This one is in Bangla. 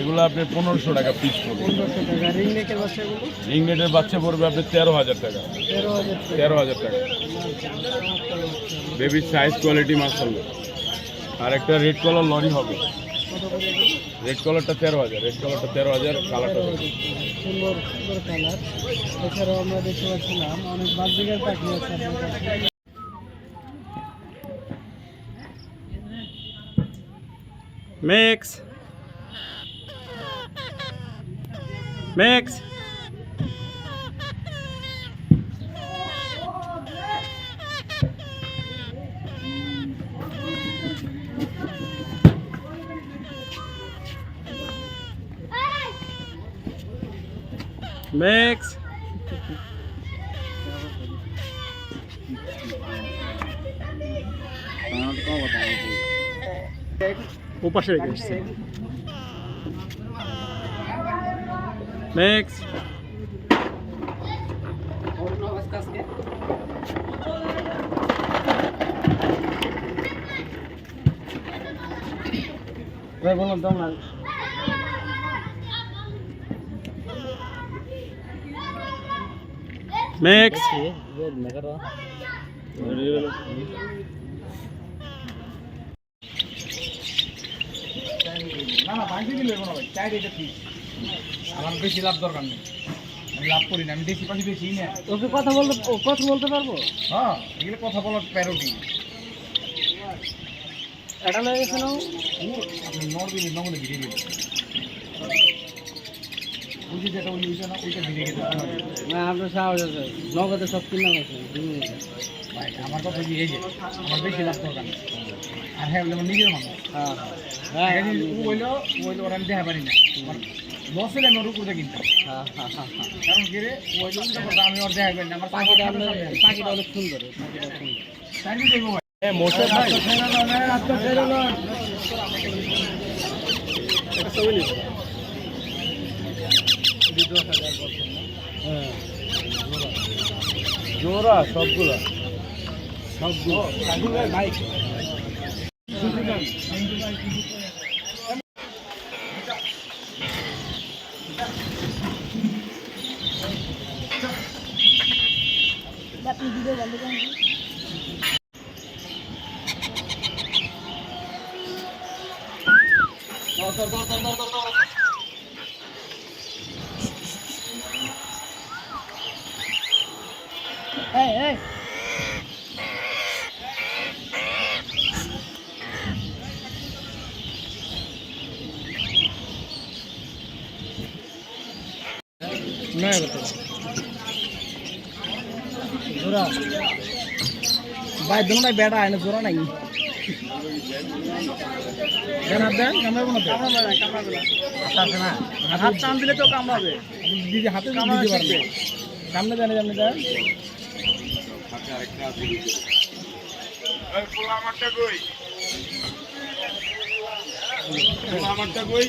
এগুলো আপনি 1500 টাকা পিস পড়বে। 1500 টাকা। রিংনেকের বাচ্চাগুলো? রিংনেটের বাচ্চা পড়বে আপনি 13,000 টাকা। 13,000 টাকা। বেবি সাইজ কোয়ালিটি মাশাআল্লাহ। আর একটা রেড কালার লরি হবে। রেড কালারটা 13,000। রেড কালারটা 13,000। কালারটা সুন্দর সুন্দর কালার। এছাড়াও আমরা দেখতে পাচ্ছিলাম অনেক বাজবিগার পাখি আছে আপনার কাছে। Mix. Mix. Mix. ওপাশে রেখে এসছে। Mix. বললাম তো আমরা Mix. না না ভাঙতে দিলে কোনো ভাই চাই এটা ঠিক আমার বেশি লাভ দরকার নেই আমি লাভ করি না আমি দেশি পাখি বেশি না ওকে কথা বলতে পারবো হ্যাঁ এগুলো কথা বলার প্যারোটি এটা লয়ে গেছে না আপনি নর দিলে নগলে ভিড়ে গেছে বুঝি যেটা ওই না ওইটা ভিড়ে গেছে না আপনার সাহস আছে নগদে সব কিনা গেছে ভাই আমার কথা কি এই যে আমার বেশি লাভ দরকার নেই আর হ্যাঁ আমার নিজের মানুষ হ্যাঁ ওইলো ওরা আমি দেখা পারি না লস হলে আমি ওর উপরে কিনতাম কারণ কি রে ওইলো আমি ওর দেখা পারি না আমার পাখিটা অনেক সুন্দর তাই নিয়ে দেখবো মোশার ভাই জোড়া সবগুলা ভাই এই না জোড়া ভাই দোনো বেড়া আইনা জোড়া নাই জানাব দেন কামড়াবো না আছে না হাত টান দিলে তো কামড়াবে আপনি দিদি হাতে দিতে পারবেন সামনে জানে জানে দেন আমারটা কই আমারটা কই